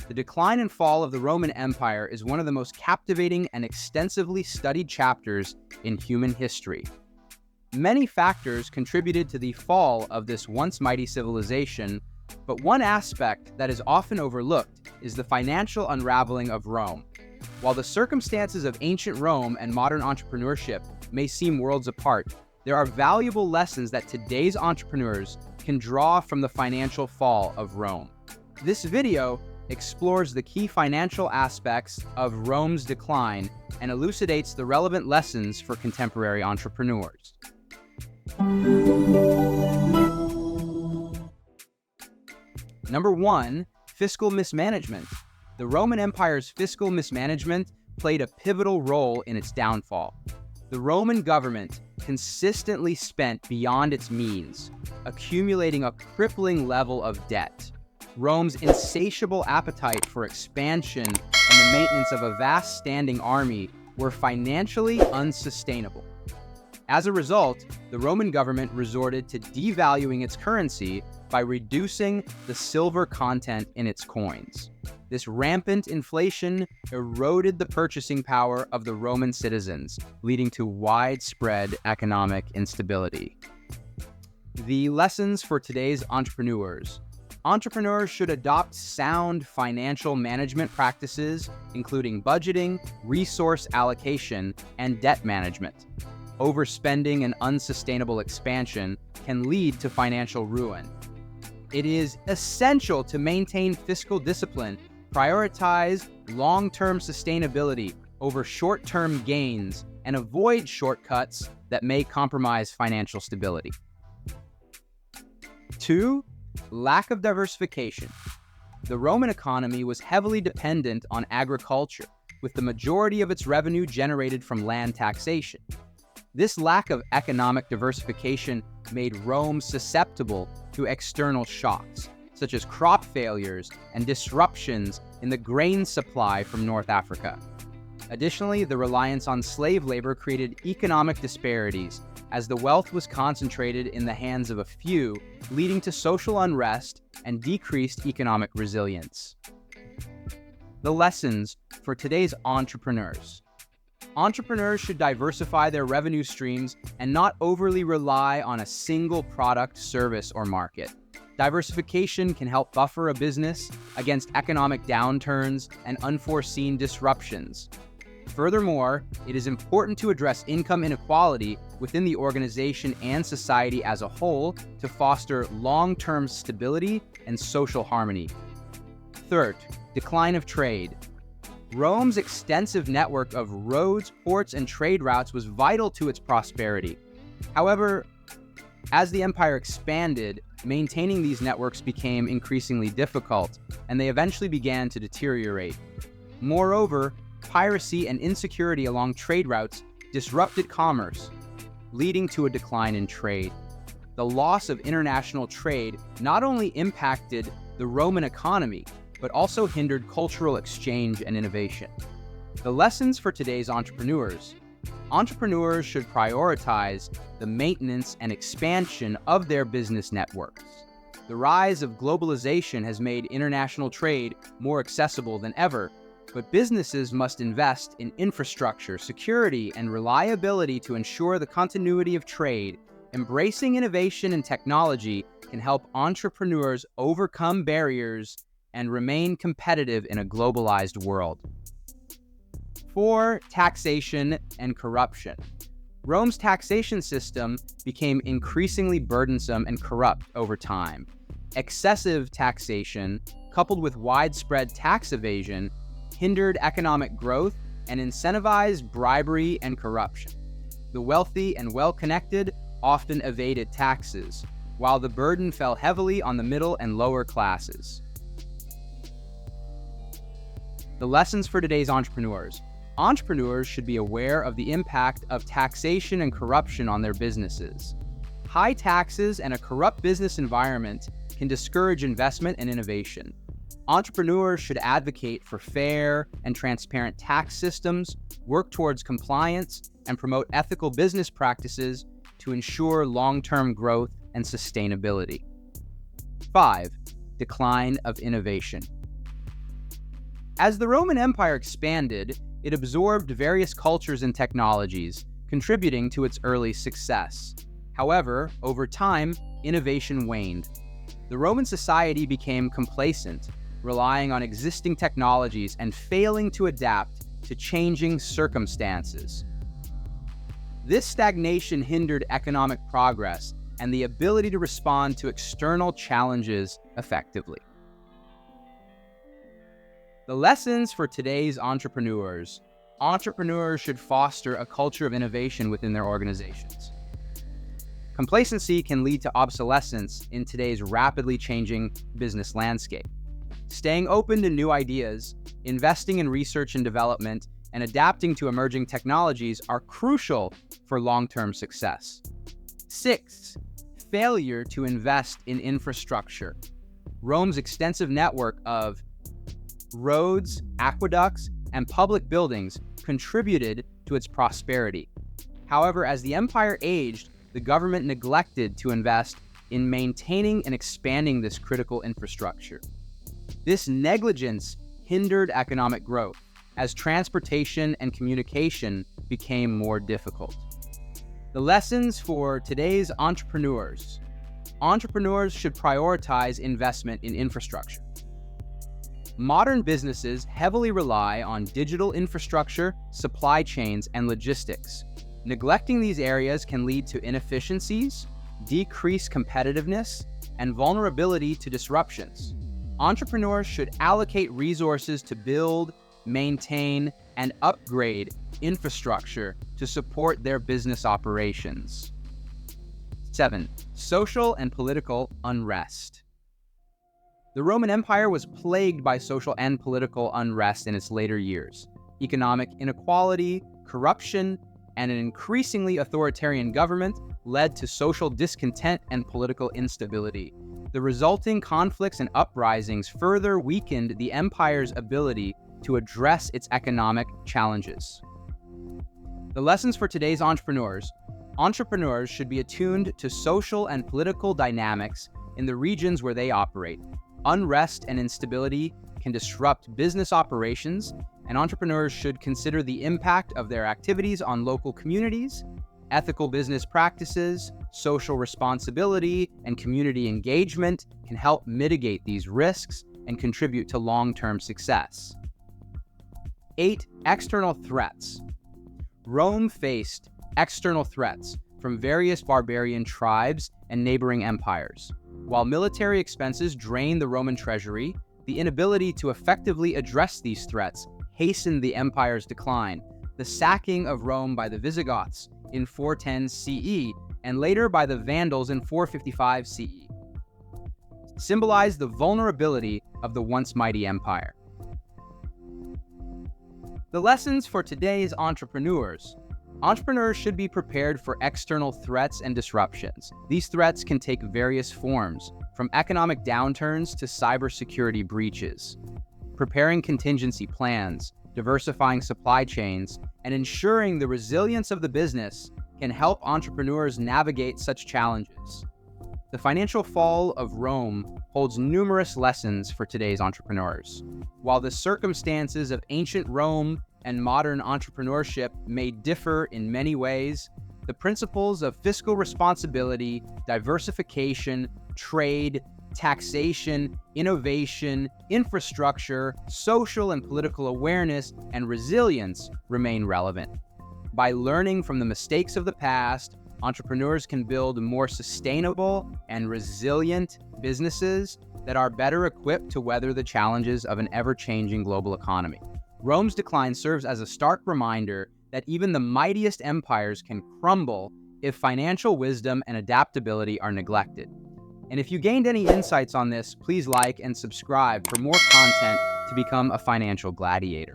The decline and fall of the Roman Empire is one of the most captivating and extensively studied chapters in human history. Many factors contributed to the fall of this once mighty civilization, but one aspect that is often overlooked is the financial unraveling of Rome. While the circumstances of ancient Rome and modern entrepreneurship may seem worlds apart, there are valuable lessons that today's entrepreneurs can draw from the financial fall of Rome. This video explores the key financial aspects of Rome's decline and elucidates the relevant lessons for contemporary entrepreneurs. Number 1, fiscal mismanagement. The Roman Empire's fiscal mismanagement played a pivotal role in its downfall. The Roman government consistently spent beyond its means, accumulating a crippling level of debt. Rome's insatiable appetite for expansion and the maintenance of a vast standing army were financially unsustainable. As a result, the Roman government resorted to devaluing its currency by reducing the silver content in its coins. This rampant inflation eroded the purchasing power of the Roman citizens, leading to widespread economic instability. The lessons for today's entrepreneurs. Entrepreneurs should adopt sound financial management practices, including budgeting, resource allocation, and debt management. Overspending and unsustainable expansion can lead to financial ruin. It is essential to maintain fiscal discipline, prioritize long-term sustainability over short-term gains, and avoid shortcuts that may compromise financial stability. 2, lack of diversification. The Roman economy was heavily dependent on agriculture, with the majority of its revenue generated from land taxation. This lack of economic diversification made Rome susceptible to external shocks, such as crop failures and disruptions in the grain supply from North Africa. Additionally, the reliance on slave labor created economic disparities, as the wealth was concentrated in the hands of a few, leading to social unrest and decreased economic resilience. The lessons for today's entrepreneurs. Entrepreneurs should diversify their revenue streams and not overly rely on a single product, service, or market. Diversification can help buffer a business against economic downturns and unforeseen disruptions. Furthermore, it is important to address income inequality within the organization and society as a whole to foster long-term stability and social harmony. Third, decline of trade. Rome's extensive network of roads, ports, and trade routes was vital to its prosperity. However, as the empire expanded, maintaining these networks became increasingly difficult, and they eventually began to deteriorate. Moreover, piracy and insecurity along trade routes disrupted commerce, leading to a decline in trade. The loss of international trade not only impacted the Roman economy, but also hindered cultural exchange and innovation. The lessons for today's entrepreneurs. Entrepreneurs should prioritize the maintenance and expansion of their business networks. The rise of globalization has made international trade more accessible than ever, but businesses must invest in infrastructure, security, and reliability to ensure the continuity of trade. Embracing innovation and technology can help entrepreneurs overcome barriers and remain competitive in a globalized world. 4, taxation and corruption. Rome's taxation system became increasingly burdensome and corrupt over time. Excessive taxation, coupled with widespread tax evasion, hindered economic growth and incentivized bribery and corruption. The wealthy and well-connected often evaded taxes, while the burden fell heavily on the middle and lower classes. The lessons for today's entrepreneurs. Entrepreneurs should be aware of the impact of taxation and corruption on their businesses. High taxes and a corrupt business environment can discourage investment and innovation. Entrepreneurs should advocate for fair and transparent tax systems, work towards compliance, and promote ethical business practices to ensure long-term growth and sustainability. 5, decline of innovation. As the Roman Empire expanded, it absorbed various cultures and technologies, contributing to its early success. However, over time, innovation waned. The Roman society became complacent, relying on existing technologies and failing to adapt to changing circumstances. This stagnation hindered economic progress and the ability to respond to external challenges effectively. The lessons for today's entrepreneurs. Entrepreneurs should foster a culture of innovation within their organizations. Complacency can lead to obsolescence in today's rapidly changing business landscape. Staying open to new ideas, investing in research and development, and adapting to emerging technologies are crucial for long-term success. 6. Failure to invest in infrastructure. Rome's extensive network of roads, aqueducts, and public buildings contributed to its prosperity. However, as the empire aged, the government neglected to invest in maintaining and expanding this critical infrastructure. This negligence hindered economic growth as transportation and communication became more difficult. The lessons for today's entrepreneurs. Entrepreneurs should prioritize investment in infrastructure. Modern businesses heavily rely on digital infrastructure, supply chains, and logistics. Neglecting these areas can lead to inefficiencies, decreased competitiveness, and vulnerability to disruptions. Entrepreneurs should allocate resources to build, maintain, and upgrade infrastructure to support their business operations. 7. Social and political unrest. The Roman Empire was plagued by social and political unrest in its later years. Economic inequality, corruption, and an increasingly authoritarian government led to social discontent and political instability. The resulting conflicts and uprisings further weakened the empire's ability to address its economic challenges. The lessons for today's entrepreneurs. Entrepreneurs should be attuned to social and political dynamics in the regions where they operate. Unrest and instability can disrupt business operations, and entrepreneurs should consider the impact of their activities on local communities. Ethical business practices, social responsibility, and community engagement can help mitigate these risks and contribute to long-term success. 8. External threats. Rome faced external threats from various barbarian tribes and neighboring empires. While military expenses drained the Roman treasury, the inability to effectively address these threats hastened the empire's decline. The sacking of Rome by the Visigoths in 410 CE and later by the Vandals in 455 CE symbolized the vulnerability of the once mighty empire. The lessons for today's entrepreneurs. Entrepreneurs should be prepared for external threats and disruptions. These threats can take various forms, from economic downturns to cybersecurity breaches. Preparing contingency plans, diversifying supply chains, and ensuring the resilience of the business can help entrepreneurs navigate such challenges. The financial fall of Rome holds numerous lessons for today's entrepreneurs. While the circumstances of ancient Rome and modern entrepreneurship may differ in many ways, the principles of fiscal responsibility, diversification, trade, taxation, innovation, infrastructure, social and political awareness, and resilience remain relevant. By learning from the mistakes of the past, entrepreneurs can build more sustainable and resilient businesses that are better equipped to weather the challenges of an ever-changing global economy. Rome's decline serves as a stark reminder that even the mightiest empires can crumble if financial wisdom and adaptability are neglected. And if you gained any insights on this, please like and subscribe for more content to become a financial gladiator.